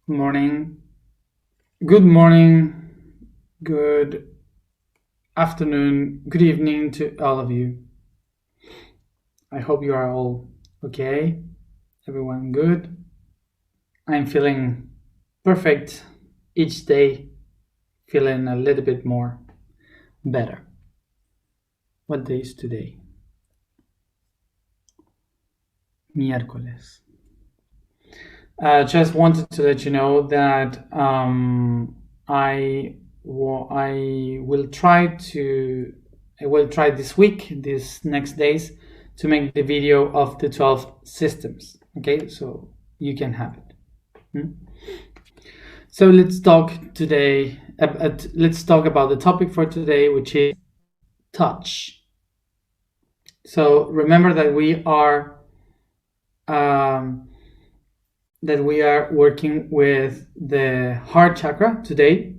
Morning, good morning, good afternoon, good evening to all of you. I hope you are all okay, everyone good. I'm feeling perfect each day, feeling a little bit more better. What day is today? Miércoles. Just wanted to let you know that I will try this week, these next days, to make the video of the 12 systems. Okay, so you can have it. So let's talk today. Let's talk about the topic for today, which is touch. So remember that we are working with the heart chakra today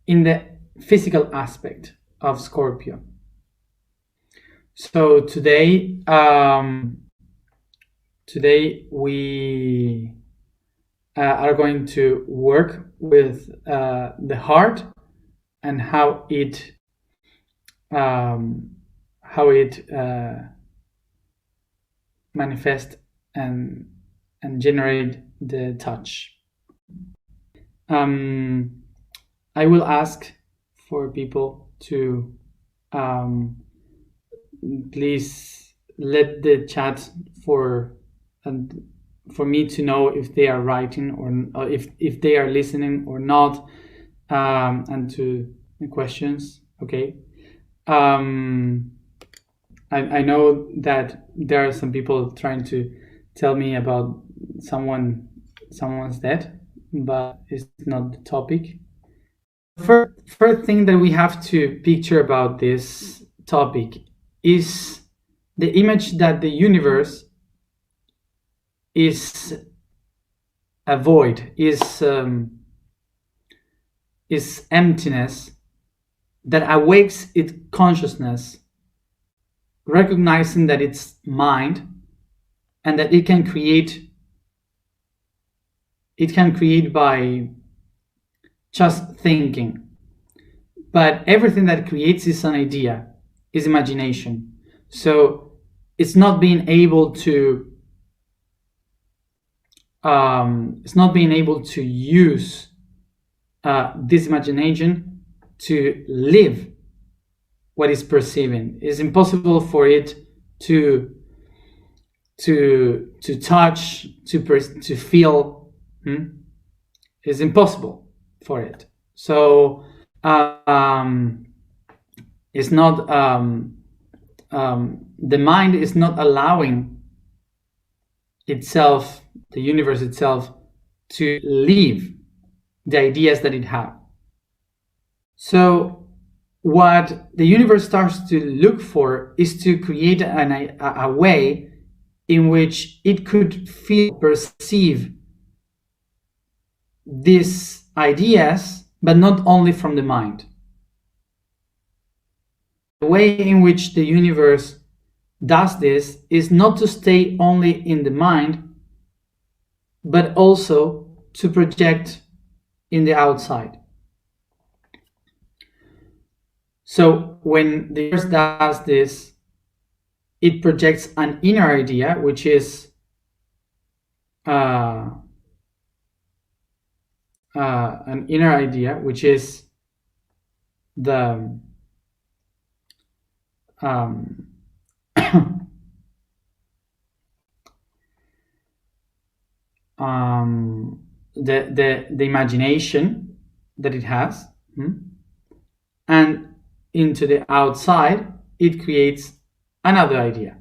in the physical aspect of Scorpio. So today we are going to work with the heart and how it manifest and generate the touch. I will ask for people to please let the chat for me to know if they are writing or if they are listening or not, and to the questions. Okay. I know that there are some people trying to tell me about someone's dead, but it's not the topic. First thing that we have to picture about this topic is the image that the universe is a void, is emptiness that awakes its consciousness, recognizing that it's mind and that it can create by just thinking. But everything that creates is an idea, is imagination. So it's not being able to use this imagination to live what is perceiving. It's impossible for it to touch, to feel. It's impossible for it. So it's not the mind is not allowing itself, the universe itself, to live the ideas that it has. So what the universe starts to look for is to create a way in which it could feel, perceive these ideas, but not only from the mind. The way in which the universe does this is not to stay only in the mind, but also to project in the outside. So when the universe does this, it projects an inner idea, which is the the imagination that it has, and into the outside it creates another idea.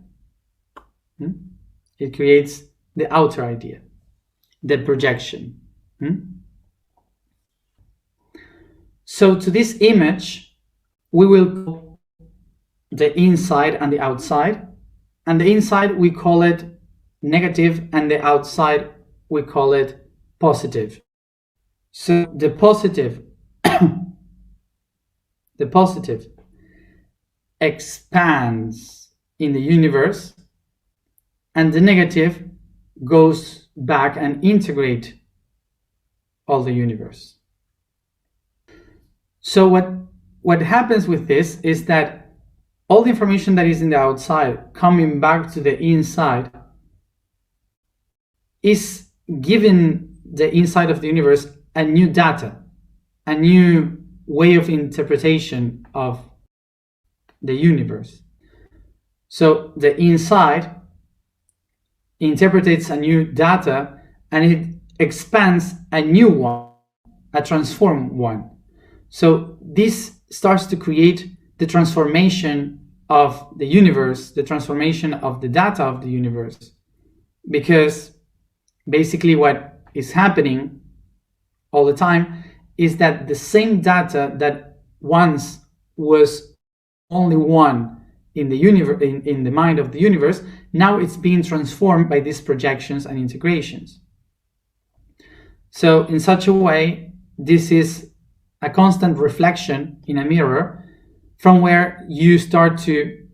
It creates the outer idea, the projection. So to this image we will call the inside and the outside, and the inside we call it negative and the outside we call it positive. So the positive expands in the universe, and the negative goes back and integrate all the universe. So what happens with this is that all the information that is in the outside coming back to the inside is giving the inside of the universe a new data, a new way of interpretation of the universe. So the inside interprets a new data and it expands a new one, a transformed one. So this starts to create the transformation of the universe, the transformation of the data of the universe. Because basically what is happening all the time is that the same data that once was only one in the universe, in the mind of the universe, now it's being transformed by these projections and integrations. So in such a way, this is a constant reflection in a mirror from where you start to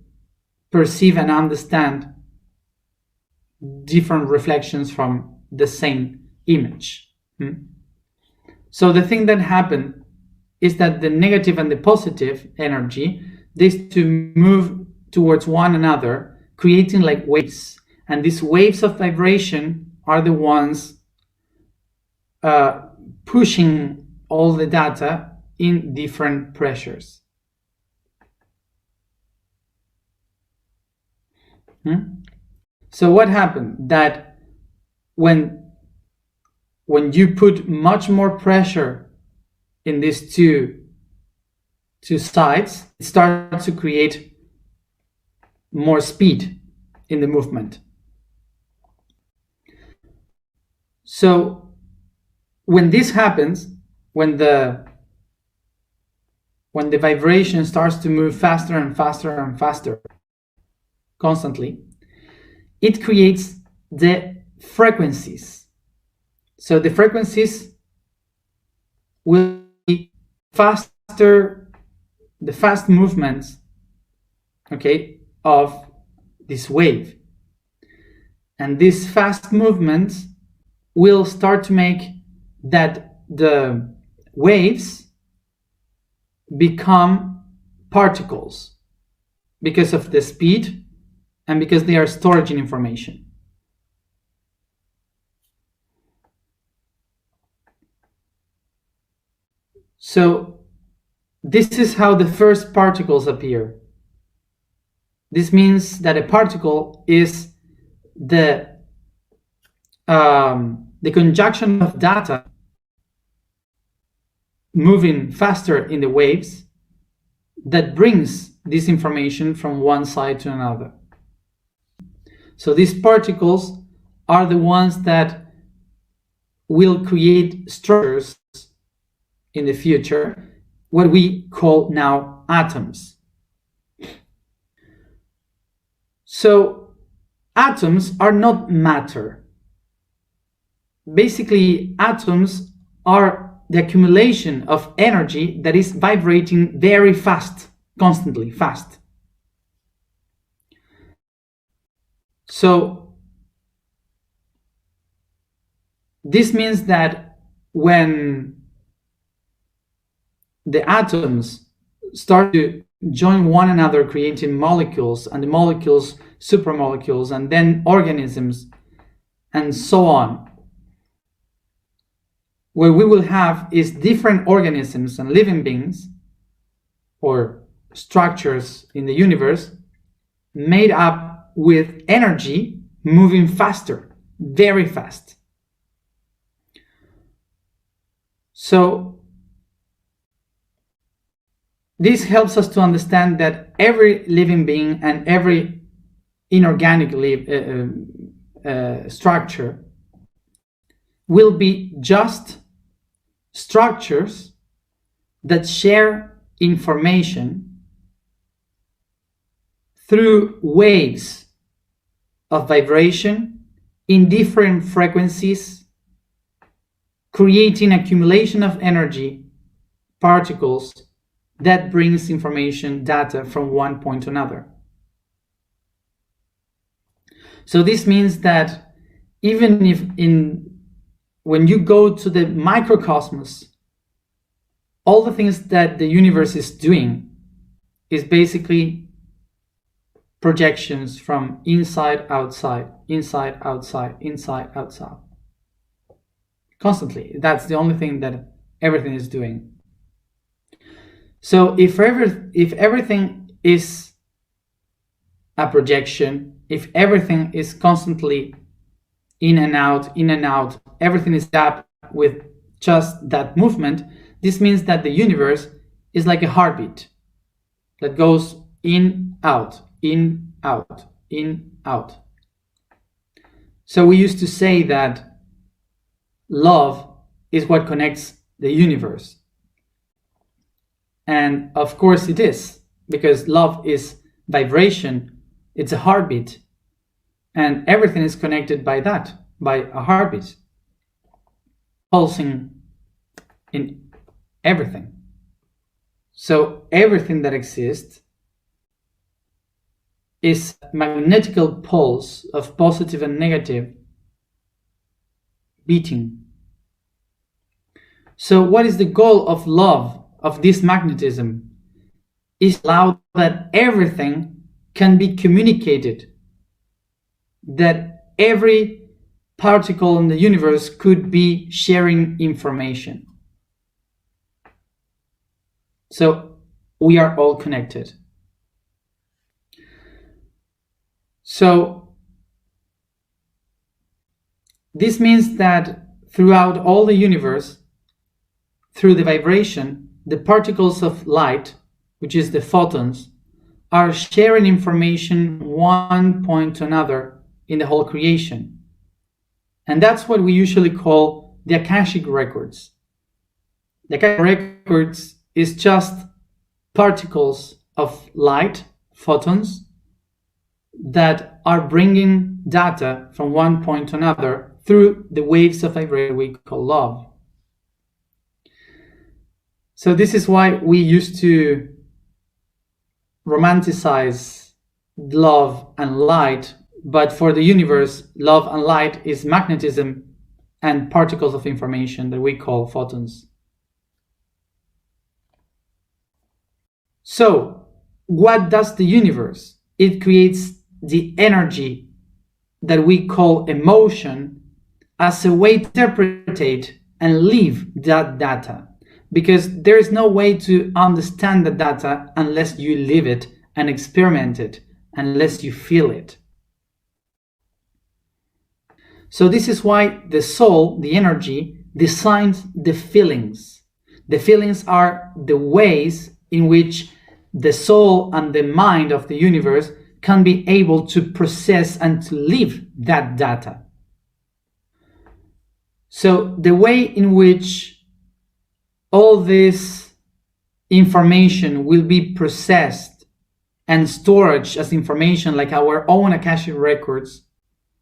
perceive and understand different reflections from the same image. So the thing that happened is that the negative and the positive energy, these two move towards one another, creating like waves. And these waves of vibration are the ones pushing all the data in different pressures. So what happened? That when you put much more pressure in these two sides, it starts to create more speed in the movement. So when this happens, when the vibration starts to move faster and faster and faster constantly, it creates the frequencies. So the frequencies will be faster, the fast movements, okay, of this wave. And these fast movements will start to make that the waves become particles because of the speed and because they are storing information. So this is how the first particles appear. This means that a particle is the conjunction of data moving faster in the waves that brings this information from one side to another. So these particles are the ones that will create structures in the future, what we call now atoms. So atoms are not matter. Basically, atoms are the accumulation of energy that is vibrating very fast, constantly fast. So this means that when the atoms start to join one another, creating molecules, and the molecules supramolecules, and then organisms, and so on, what we will have is different organisms and living beings or structures in the universe made up with energy moving faster, very fast. So this helps us to understand that every living being and every inorganic structure will be just structures that share information through waves of vibration in different frequencies, creating accumulation of energy particles that brings information, data from one point to another. So this means that even if when you go to the microcosmos, all the things that the universe is doing is basically projections from inside, outside, inside, outside, inside, outside. Constantly. That's the only thing that everything is doing. So if everything is a projection, if everything is constantly in and out, everything is up with just that movement, this means that the universe is like a heartbeat that goes in, out, in, out, in, out. So we used to say that love is what connects the universe. And of course it is, because love is vibration, it's a heartbeat, and everything is connected by that, by a heartbeat, pulsing in everything. So everything that exists is a magnetical pulse of positive and negative beating. So what is the goal of love, of this magnetism? Is allow that everything can be communicated, that every particle in the universe could be sharing information. So we are all connected. So this means that throughout all the universe, through the vibration, the particles of light, which is the photons, are sharing information one point to another in the whole creation. And that's what we usually call the Akashic records. The Akashic records is just particles of light, photons, that are bringing data from one point to another through the waves of vibration we call love. So this is why we used to romanticize love and light, but for the universe, love and light is magnetism and particles of information that we call photons. So what does the universe? It creates the energy that we call emotion as a way to interpret and live that data, because there is no way to understand the data unless you live it and experiment it, unless you feel it. So this is why the soul, the energy, designs the feelings. The feelings are the ways in which the soul and the mind of the universe can be able to process and to live that data. So the way in which all this information will be processed and stored as information, like our own Akashic records,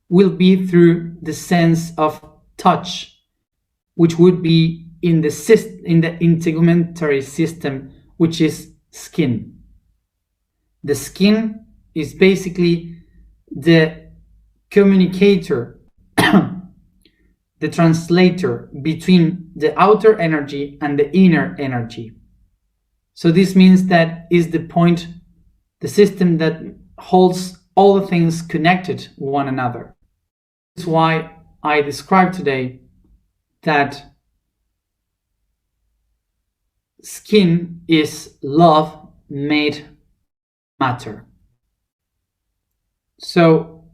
will be through the sense of touch, which would be in the integumentary system, which is skin. The skin is basically the communicator, the translator between the outer energy and the inner energy. So this means that is the point, the system that holds all the things connected one another. That's why I described today that skin is love made matter. So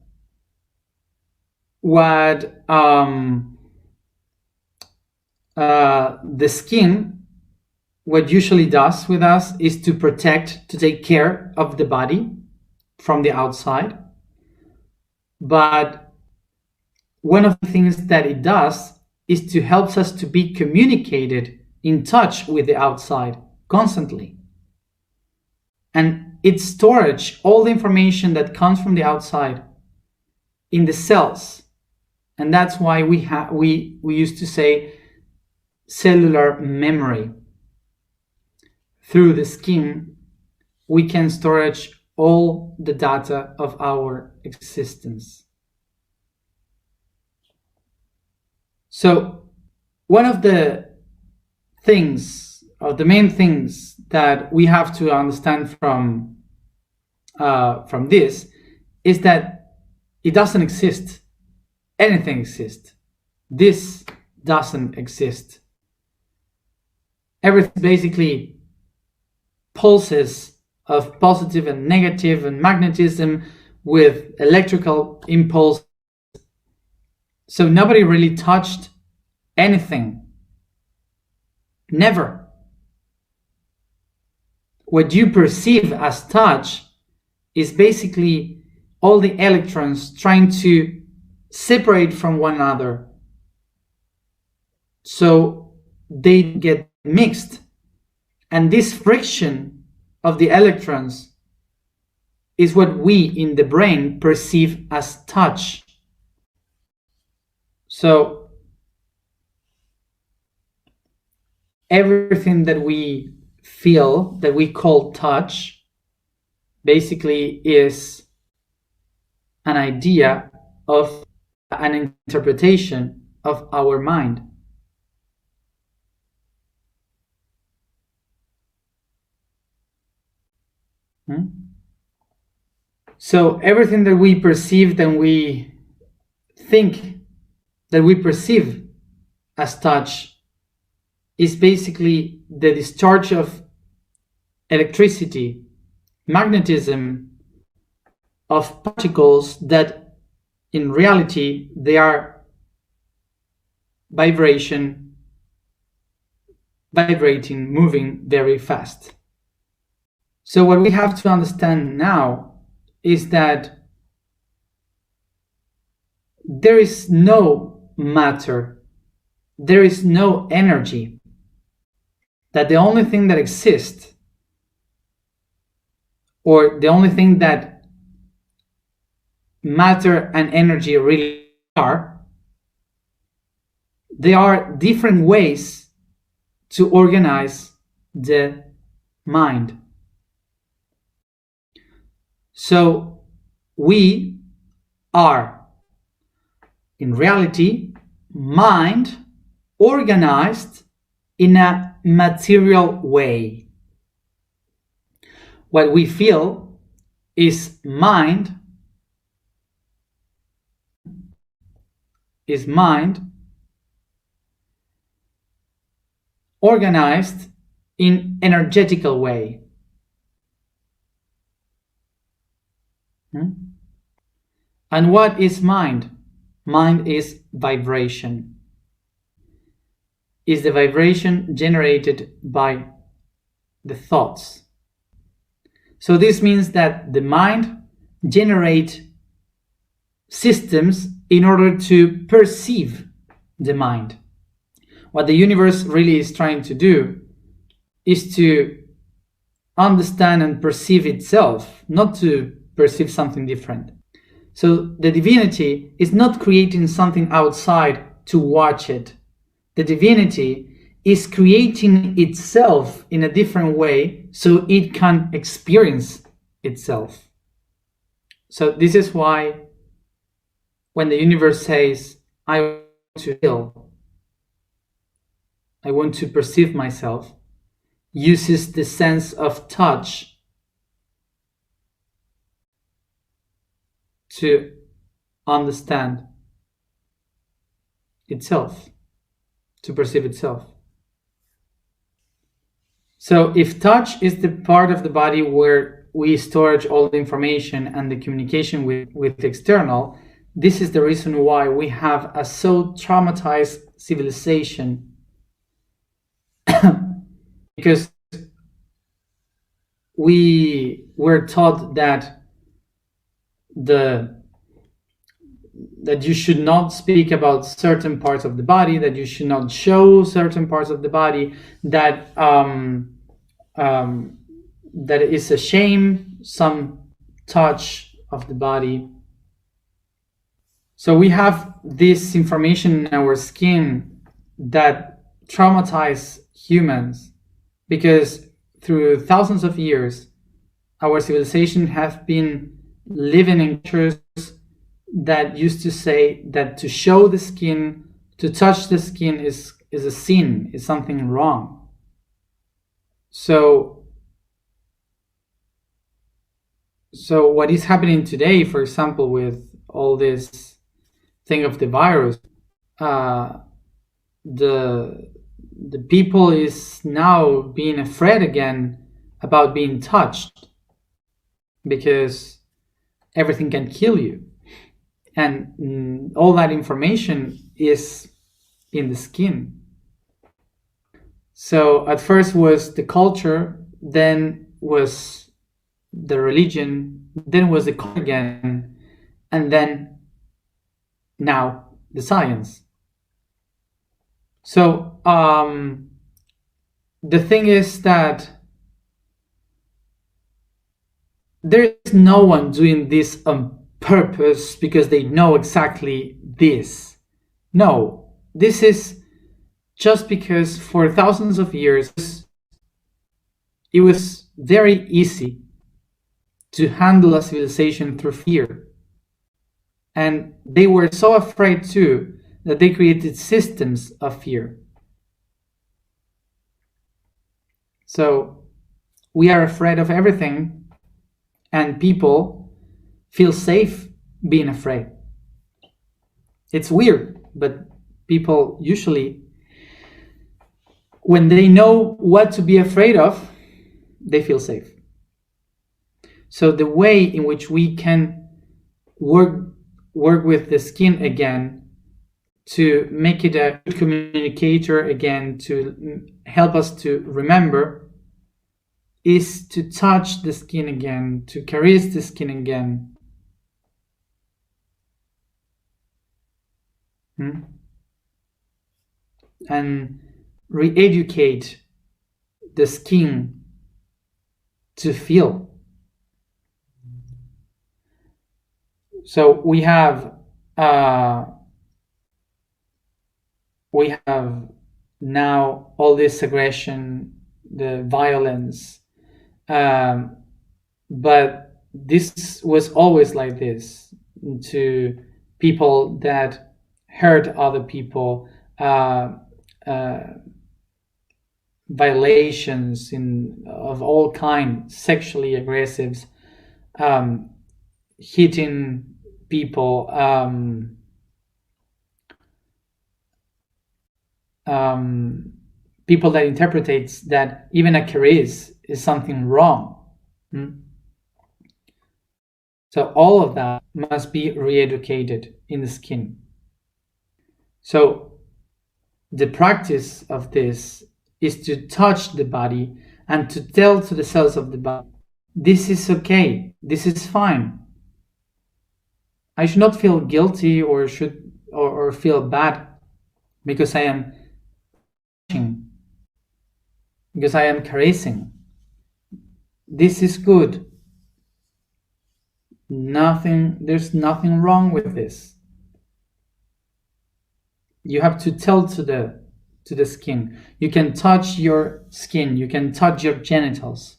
what the skin, what usually does with us is to protect, to take care of the body from the outside. But one of the things that it does is to help us to be communicated, in touch with the outside constantly. And it stores all the information that comes from the outside in the cells. And that's why we used to say cellular memory. Through the skin, we can store all the data of our existence. So one of the things, or the main things that we have to understand from this is that it doesn't exist. Anything exists. This doesn't exist. Everything basically pulses of positive and negative and magnetism with electrical impulse. So nobody really touched anything. Never. What you perceive as touch is basically all the electrons trying to separate from one another, so they get mixed. And this friction of the electrons is what we in the brain perceive as touch. So everything that we feel, that we call touch, basically is an idea of an interpretation of our mind. So everything that we perceive and we think that we perceive as touch is basically the discharge of electricity, magnetism, of particles that in reality they are vibrating, moving very fast. So what we have to understand now is that there is no matter, there is no energy, that the only thing that exists, or the only thing that matter and energy really are, they are different ways to organize the mind. So we are, in reality, mind organized in a material way. What we feel is mind organized in energetical way. And what is mind? Mind is vibration. Is the vibration generated by the thoughts. So this means that the mind generates systems in order to perceive the mind. What the universe really is trying to do is to understand and perceive itself, not to perceive something different. So the divinity is not creating something outside to watch it. The divinity is creating itself in a different way so it can experience itself. So this is why when the universe says, I want to feel, I want to perceive myself, uses the sense of touch to understand itself, to perceive itself. So if touch is the part of the body where we store all the information and the communication with the external, this is the reason why we have a so traumatized civilization. Because we were taught that you should not speak about certain parts of the body, that you should not show certain parts of the body, that that is a shame, some touch of the body. So we have this information in our skin that traumatize humans, because through thousands of years our civilization has been living in cultures that used to say that to show the skin, to touch the skin is is a sin, is something wrong. So what is happening today, for example, with all this thing of the virus, uh, the people is now being afraid again about being touched, because everything can kill you, and all that information is in the skin. So at first was the culture, then was the religion, then was the culture again, and then now the science. So the thing is that there is no one doing this on purpose because they know exactly this. No, this is just because for thousands of years it was very easy to handle a civilization through fear. And they were so afraid too that they created systems of fear. So we are afraid of everything, and people feel safe being afraid. It's weird, but people usually, when they know what to be afraid of, they feel safe. So the way in which we can work with the skin again, to make it a good communicator again, to help us to remember, is to touch the skin again, to caress the skin again. And re-educate the skin to feel. So we have now all this aggression, the violence, but this was always like this, to people that hurt other people, violations of all kinds, sexually aggressive, hitting people, people that interpretates that even a caress is something wrong. So all of that must be re-educated in the skin. So the practice of this is to touch the body and to tell to the cells of the body, this is okay, this is fine. I should not feel guilty or feel bad because I am touching, because I am caressing. This is good. There's nothing wrong with this. You have to tell to the skin. You can touch your skin, you can touch your genitals.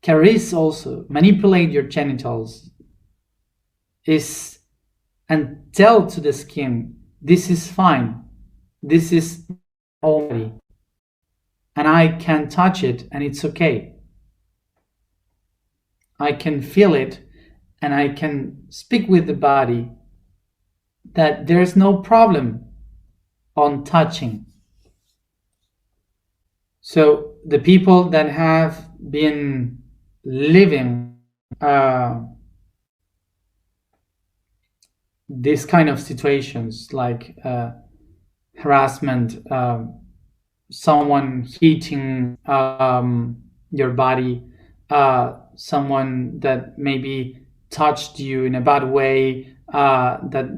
Caress also, manipulate your genitals, and tell to the skin, this is fine, this is already, and I can touch it and it's okay. I can feel it and I can speak with the body that there's no problem on touching. So the people that have been living these kind of situations, like harassment, someone hitting your body, someone that maybe touched you in a bad way, that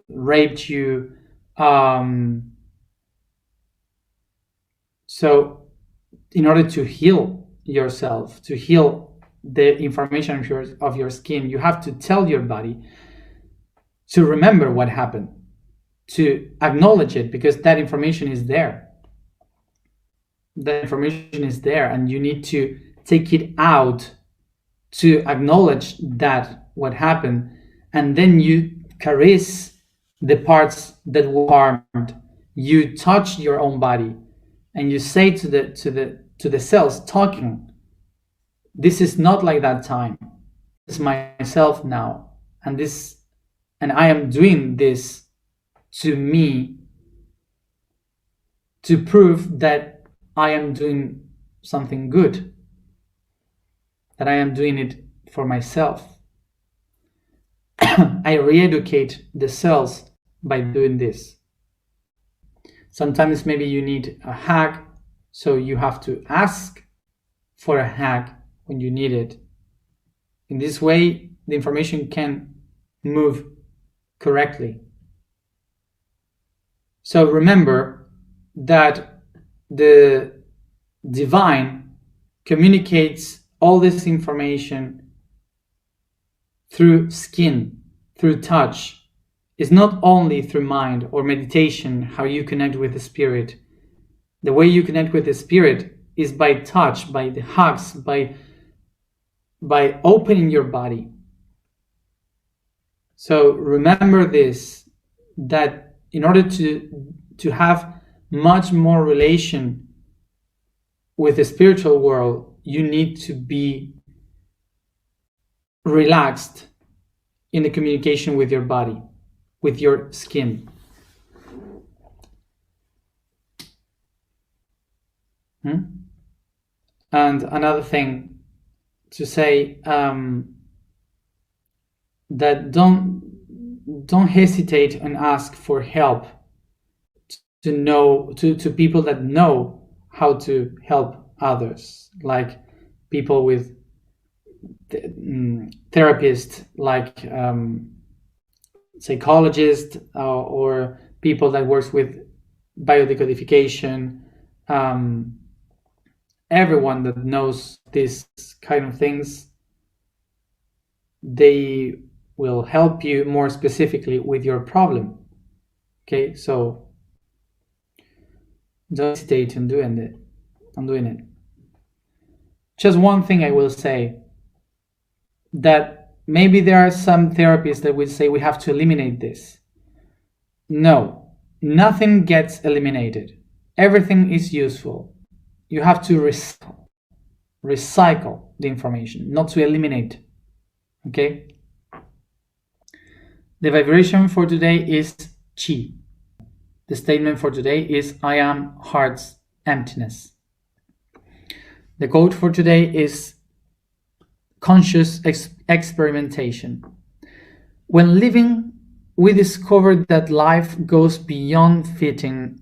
raped you. So in order to heal yourself, to heal the information of your skin, you have to tell your body to remember what happened, to acknowledge it, because that information is there. The information is there, and you need to take it out to acknowledge that what happened, and then you caress the parts that were harmed. you touch your own body and you say to the cells talking, this is not like that time. It's myself now, and I am doing this to me to prove that I am doing something good, that I am doing it for myself. I re-educate the cells by doing this. Sometimes maybe you need a hug, so you have to ask for a hug when you need it. In this way, the information can move correctly. So remember that the divine communicates all this information through skin, through touch. It's not only through mind or meditation how you connect with the spirit. The way you connect with the spirit is by touch, by the hugs, by opening your body. So remember this, that in order to have much more relation with the spiritual world, you need to be relaxed in the communication with your body, with your skin. And another thing to say, that don't hesitate and ask for help to people that know how to help others, like people with therapists, like psychologists, or people that works with biodecodification. Everyone that knows these kind of things, they will help you more specifically with your problem. Okay, so don't hesitate in doing it. Just one thing I will say, that maybe there are some therapists that will say we have to eliminate this. No, nothing gets eliminated. Everything is useful. You have to recycle the information, not to eliminate. Okay? The vibration for today is Chi. The statement for today is I am heart's emptiness. The quote for today is conscious experimentation. When living, we discovered that life goes beyond fitting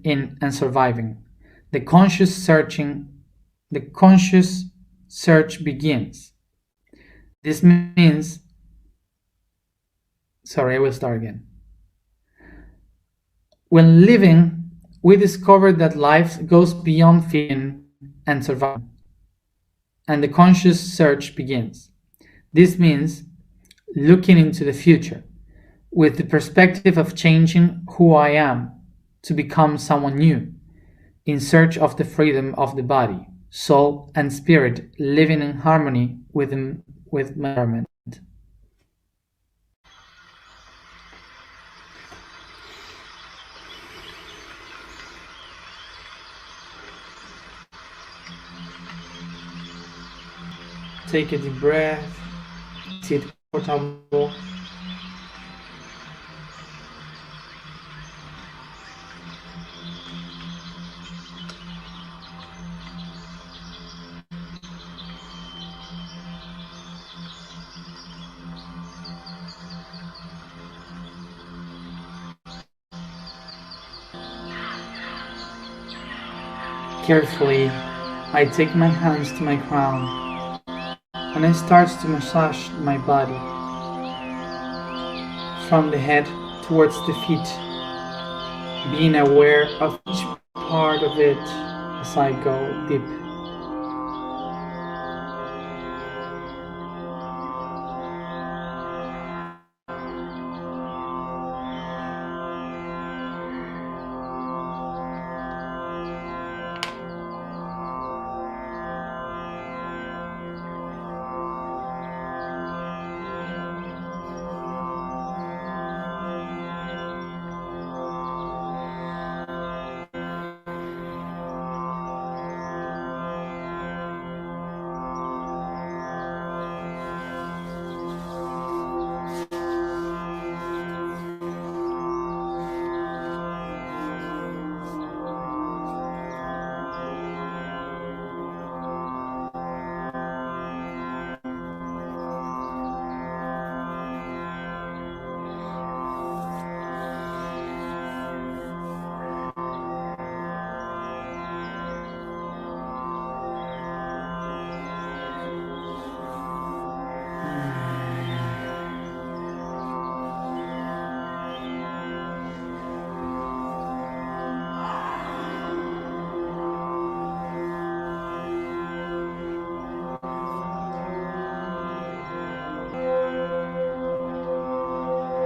in and surviving. The conscious search begins. This means, I will start again. When living, we discovered that life goes beyond fitting and surviving, and the conscious search begins. This means looking into the future with the perspective of changing who I am to become someone new, in search of the freedom of the body, soul, and spirit, living in harmony with my environment. Take a deep breath, sit comfortable. Carefully, I take my hands to my crown and I start to massage my body from the head towards the feet, being aware of each part of it as I go deep.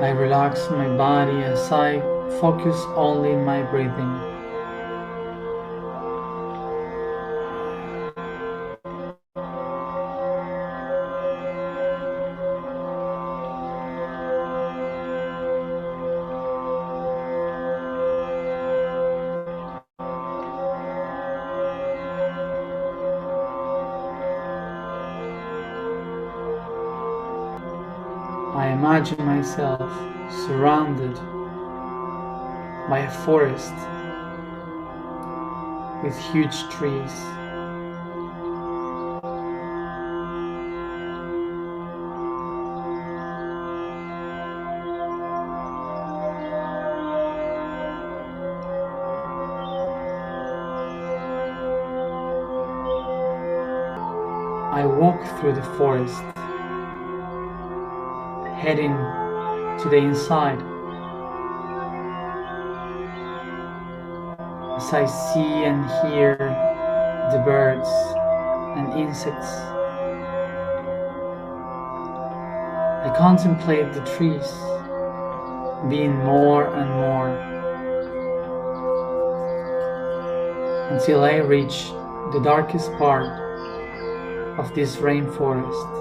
I relax my body as I focus only in my breathing. I imagine myself surrounded by a forest with huge trees. I walk through the forest, heading to the inside. As I see and hear the birds and insects, I contemplate the trees being more and more until I reach the darkest part of this rainforest,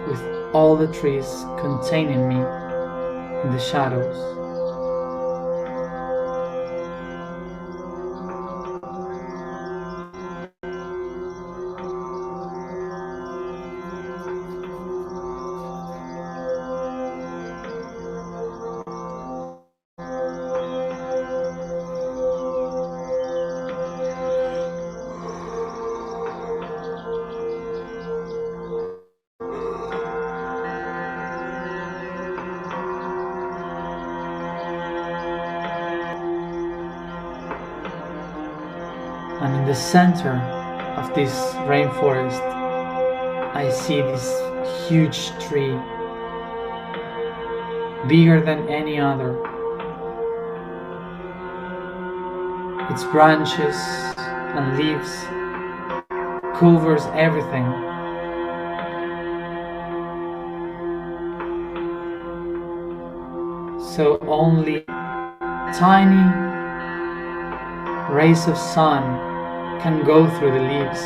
with all the trees containing me in the shadows. And in the center of this rainforest, I see this huge tree, bigger than any other. Its branches and leaves covers everything. So only tiny rays of sun can go through the leaves,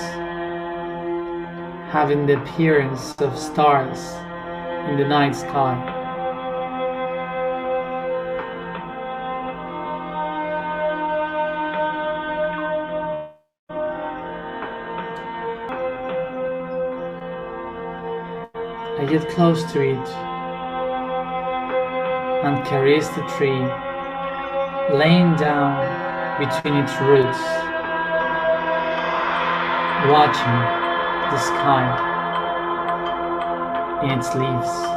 having the appearance of stars in the night sky. I get close to it and caress the tree, laying down between its roots, watching the sky in its leaves.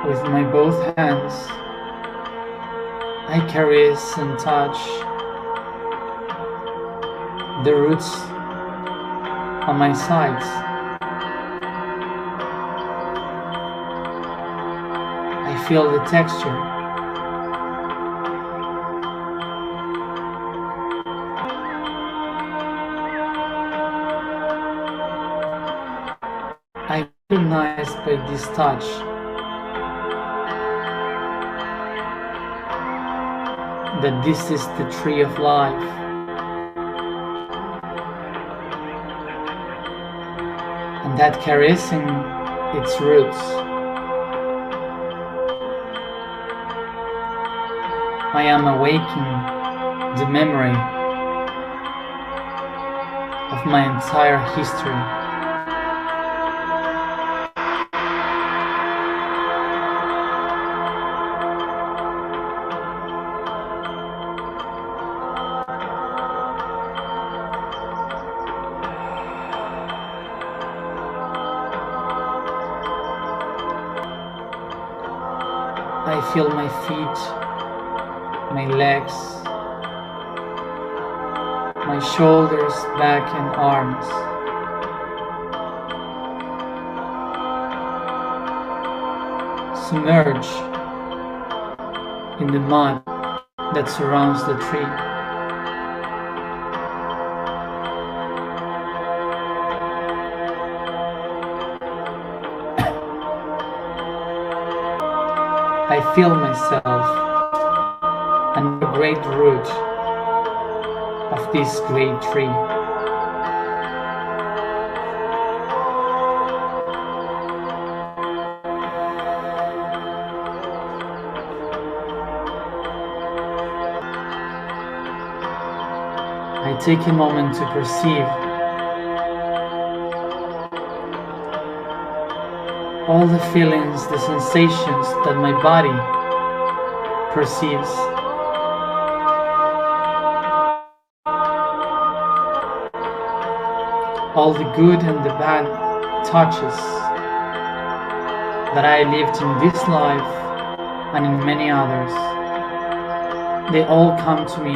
With my both hands, I caress and touch the roots on my sides. I feel the texture. I recognize by this touch that this is the tree of life. And that caressing its roots, I am awakening the memory of my entire history. I feel my feet, my legs, my shoulders, back and arms. Submerge in the mud that surrounds the tree. I feel myself and the great root of this great tree. I take a moment to perceive all the feelings, the sensations that my body perceives. All the good and the bad touches that I lived in this life and in many others, they all come to me.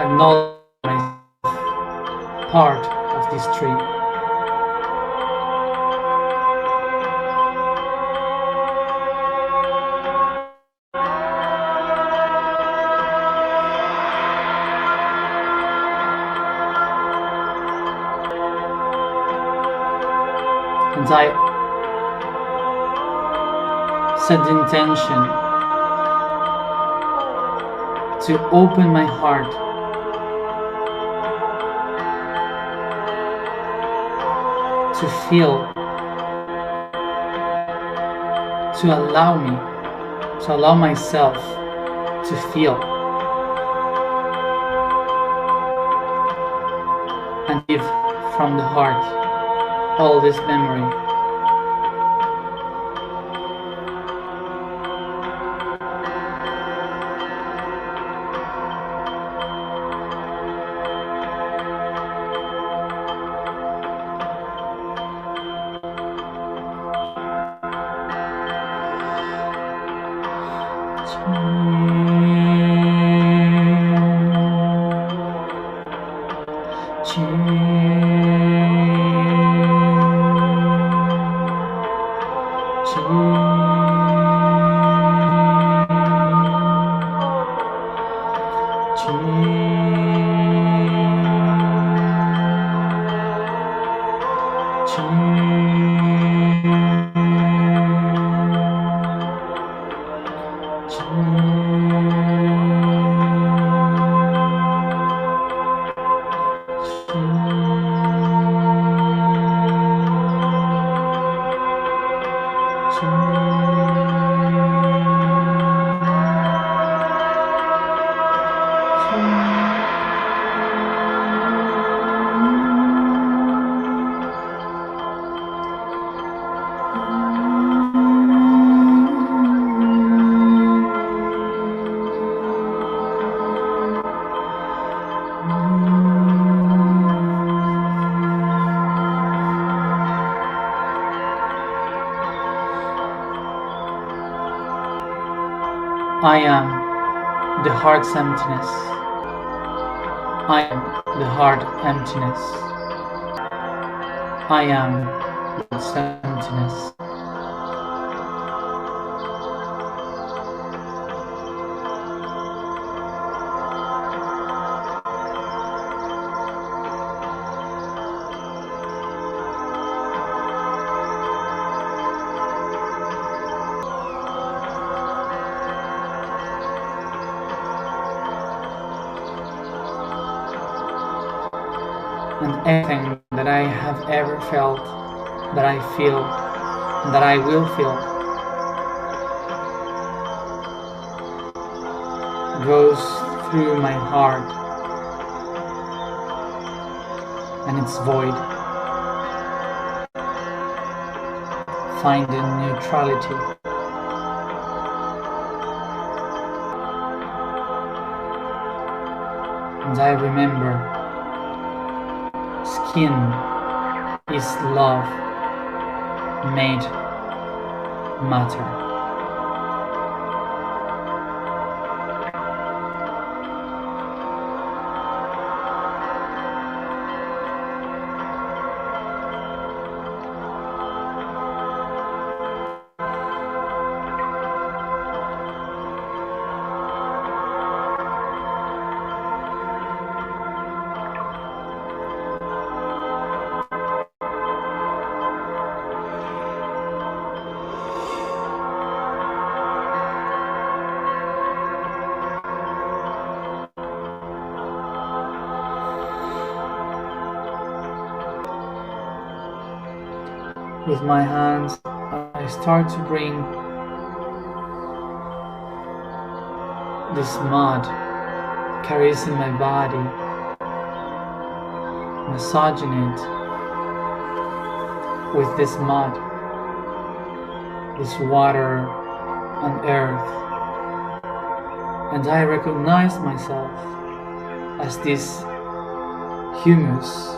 Acknowledge myself part of this tree. And I set the intention to open my heart to feel, to allow myself to feel and give from the heart all this memory. I am the heart's emptiness. I am the heart emptiness. I am the heart's emptiness. And everything that I have ever felt, that I feel, and that I will feel, goes through my heart, and it's void, finding neutrality. And I remember, skin is love made matter. With my hands, I start to bring this mud, caressing my body, massaging it with this mud, this water and earth. And I recognize myself as this humus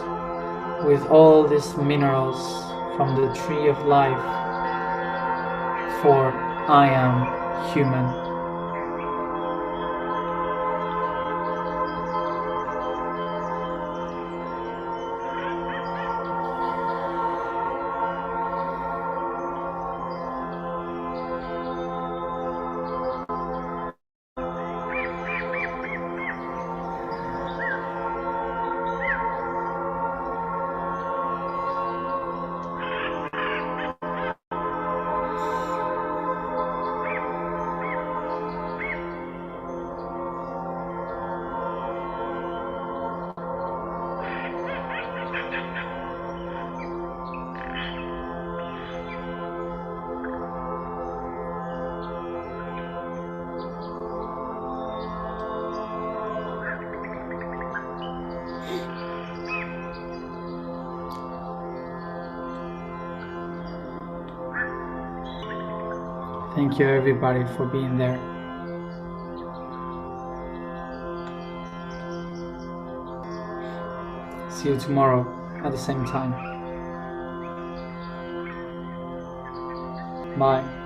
with all these minerals from the tree of life, for I am human. Thank you everybody for being there. See you tomorrow at the same time. Bye.